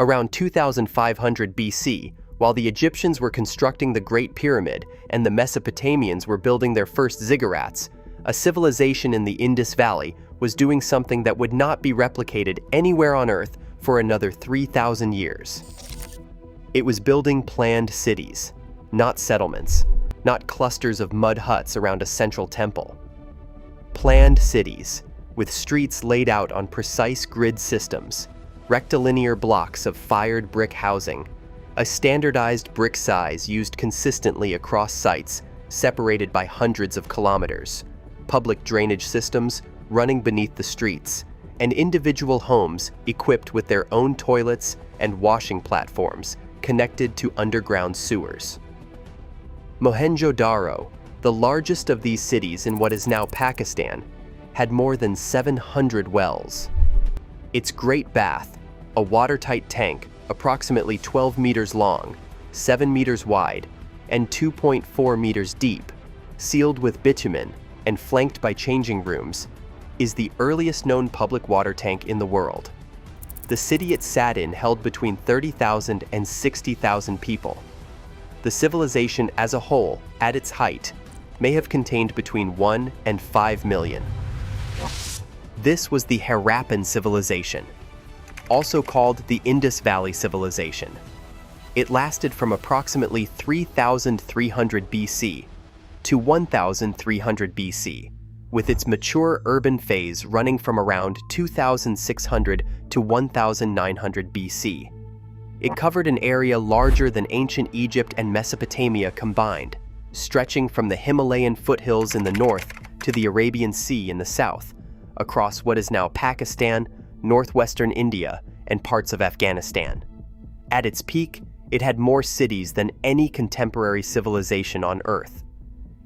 Around 2500 BC, while the Egyptians were constructing the Great Pyramid and the Mesopotamians were building their first ziggurats, a civilization in the Indus Valley was doing something that would not be replicated anywhere on Earth for another 3,000 years. It was building planned cities, not settlements, not clusters of mud huts around a central temple. Planned cities, with streets laid out on precise grid systems, rectilinear blocks of fired brick housing, a standardized brick size used consistently across sites separated by hundreds of kilometers, public drainage systems running beneath the streets, and individual homes equipped with their own toilets and washing platforms connected to underground sewers. Mohenjo-daro, the largest of these cities in what is now Pakistan, had more than 700 wells. Its Great Bath, a watertight tank approximately 12 meters long, 7 meters wide, and 2.4 meters deep, sealed with bitumen and flanked by changing rooms, is the earliest known public water tank in the world. The city it sat in held between 30,000 and 60,000 people. The civilization as a whole, at its height, may have contained between 1 and 5 million. This was the Harappan civilization, also called the Indus Valley civilization. It lasted from approximately 3,300 BC to 1,300 BC, with its mature urban phase running from around 2,600 to 1,900 BC. It covered an area larger than ancient Egypt and Mesopotamia combined, stretching from the Himalayan foothills in the north to the Arabian Sea in the south, across what is now Pakistan, northwestern India, and parts of Afghanistan. At its peak, it had more cities than any contemporary civilization on Earth.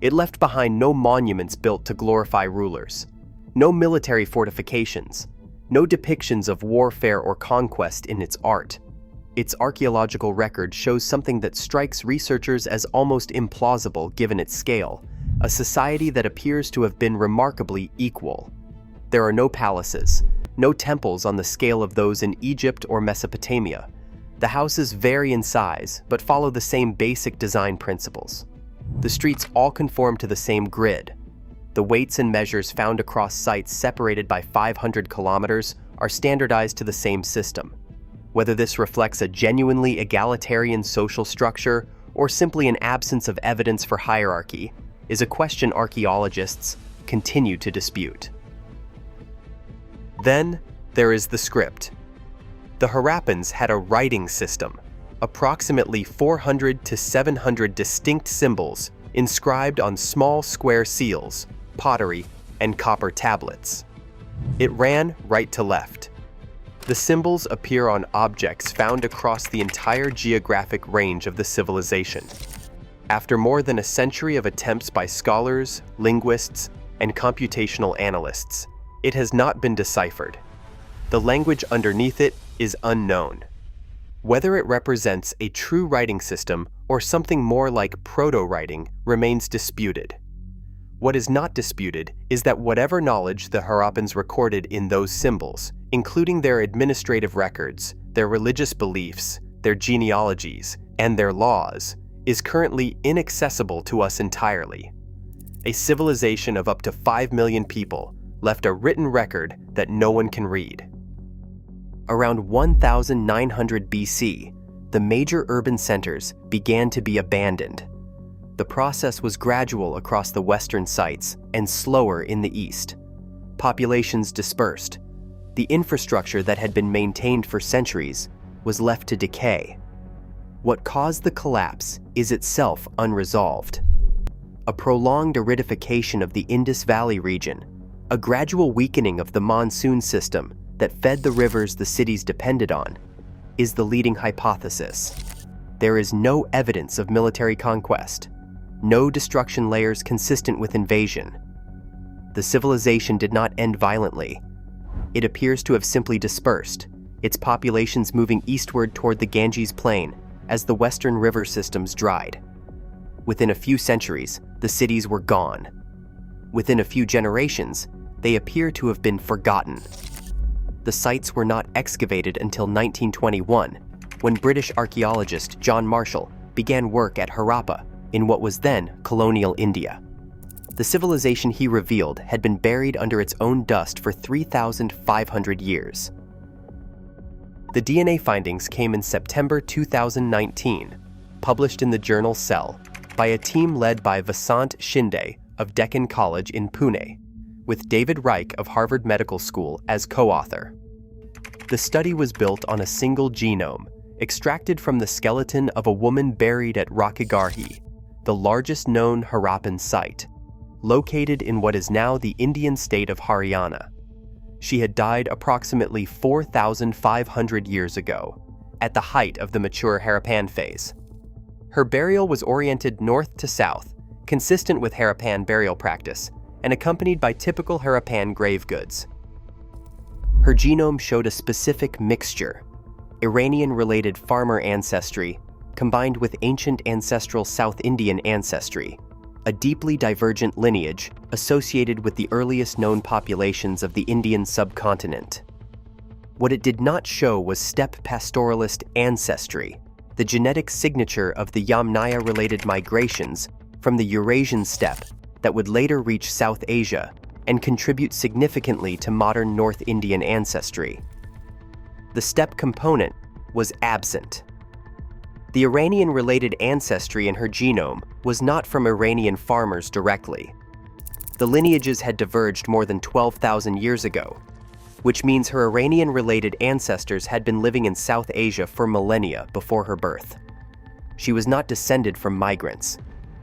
It left behind no monuments built to glorify rulers, no military fortifications, no depictions of warfare or conquest in its art. Its archaeological record shows something that strikes researchers as almost implausible given its scale, a society that appears to have been remarkably equal. There are no palaces, no temples on the scale of those in Egypt or Mesopotamia. The houses vary in size, but follow the same basic design principles. The streets all conform to the same grid. The weights and measures found across sites separated by 500 kilometers are standardized to the same system. Whether this reflects a genuinely egalitarian social structure or simply an absence of evidence for hierarchy is a question archaeologists continue to dispute. Then, there is the script. The Harappans had a writing system, approximately 400 to 700 distinct symbols inscribed on small square seals, pottery, and copper tablets. It ran right to left. The symbols appear on objects found across the entire geographic range of the civilization. After more than a century of attempts by scholars, linguists, and computational analysts, it has not been deciphered. The language underneath it is unknown. Whether it represents a true writing system or something more like proto-writing remains disputed. What is not disputed is that whatever knowledge the Harappans recorded in those symbols, including their administrative records, their religious beliefs, their genealogies, and their laws, is currently inaccessible to us entirely. A civilization of up to 5 million people left a written record that no one can read. Around 1900 BC, the major urban centers began to be abandoned. The process was gradual across the western sites and slower in the east. Populations dispersed. The infrastructure that had been maintained for centuries was left to decay. What caused the collapse is itself unresolved. A prolonged aridification of the Indus Valley region, a gradual weakening of the monsoon system that fed the rivers the cities depended on, is the leading hypothesis. There is no evidence of military conquest, no destruction layers consistent with invasion. The civilization did not end violently. It appears to have simply dispersed, its populations moving eastward toward the Ganges Plain as the western river systems dried. Within a few centuries, the cities were gone. Within a few generations, they appear to have been forgotten. the sites were not excavated until 1921, when British archaeologist John Marshall began work at Harappa in what was then colonial India. The civilization he revealed had been buried under its own dust for 3,500 years. The DNA findings came in September 2019, published in the journal Cell, by a team led by Vasant Shinde of Deccan College in Pune, with David Reich of Harvard Medical School as co-author. The study was built on a single genome, extracted from the skeleton of a woman buried at Rakhigarhi, the largest known Harappan site, located in what is now the Indian state of Haryana. She had died approximately 4,500 years ago, at the height of the mature Harappan phase. Her burial was oriented north to south, consistent with Harappan burial practice, and accompanied by typical Harappan grave goods. Her genome showed a specific mixture: Iranian-related farmer ancestry combined with ancient ancestral South Indian ancestry, a deeply divergent lineage associated with the earliest known populations of the Indian subcontinent. What it did not show was steppe pastoralist ancestry, the genetic signature of the Yamnaya-related migrations from the Eurasian steppe that would later reach South Asia and contribute significantly to modern North Indian ancestry. The steppe component was absent. The Iranian-related ancestry in her genome was not from Iranian farmers directly. The lineages had diverged more than 12,000 years ago, which means her Iranian-related ancestors had been living in South Asia for millennia before her birth. She was not descended from migrants.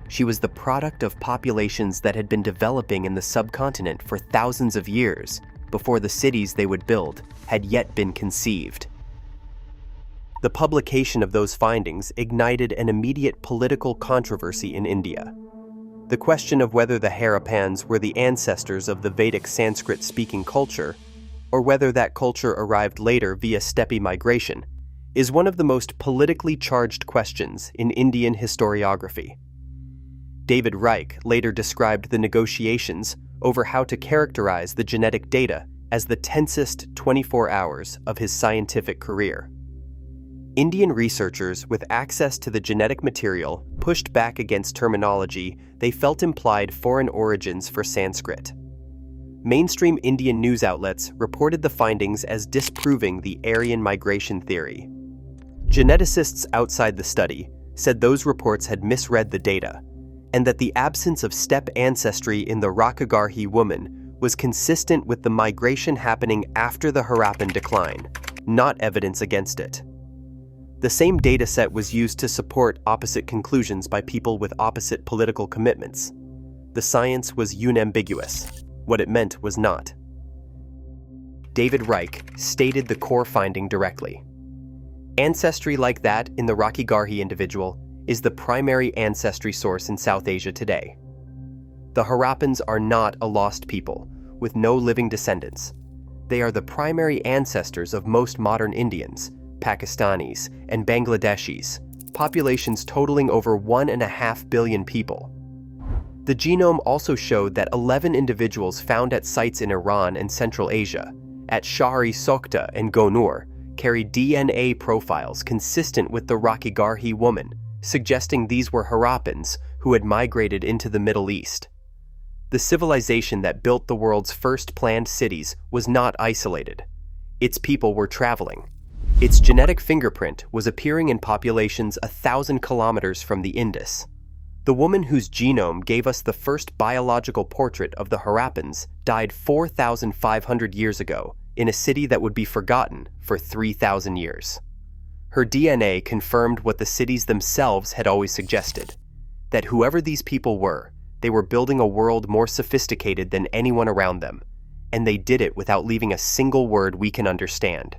She was the product of populations that had been developing in the subcontinent for thousands of years before the cities they would build had yet been conceived. The publication of those findings ignited an immediate political controversy in India. The question of whether the Harappans were the ancestors of the Vedic Sanskrit-speaking culture, or whether that culture arrived later via steppe migration, is one of the most politically charged questions in Indian historiography. David Reich later described the negotiations over how to characterize the genetic data as the tensest 24 hours of his scientific career. Indian researchers with access to the genetic material pushed back against terminology they felt implied foreign origins for Sanskrit. Mainstream Indian news outlets reported the findings as disproving the Aryan migration theory. Geneticists outside the study said those reports had misread the data, and that the absence of steppe ancestry in the Rakhigarhi woman was consistent with the migration happening after the Harappan decline, not evidence against it. The same dataset was used to support opposite conclusions by people with opposite political commitments. The science was unambiguous. What it meant was not. David Reich stated the core finding directly. Ancestry like that in the Rakhigarhi individual is the primary ancestry source in South Asia today. The Harappans are not a lost people with no living descendants. They are the primary ancestors of most modern Indians, Pakistanis, and Bangladeshis, populations totaling over 1.5 billion people. The genome also showed that 11 individuals found at sites in Iran and Central Asia, at Shahri Sokhta and Gonur, carried DNA profiles consistent with the Rakhigarhi woman, suggesting these were Harappans who had migrated into the Middle East. The civilization that built the world's first planned cities was not isolated. Its people were traveling. Its genetic fingerprint was appearing in populations 1,000 kilometers from the Indus. The woman whose genome gave us the first biological portrait of the Harappans died 4,500 years ago in a city that would be forgotten for 3,000 years. Her DNA confirmed what the cities themselves had always suggested, that whoever these people were, they were building a world more sophisticated than anyone around them, and they did it without leaving a single word we can understand.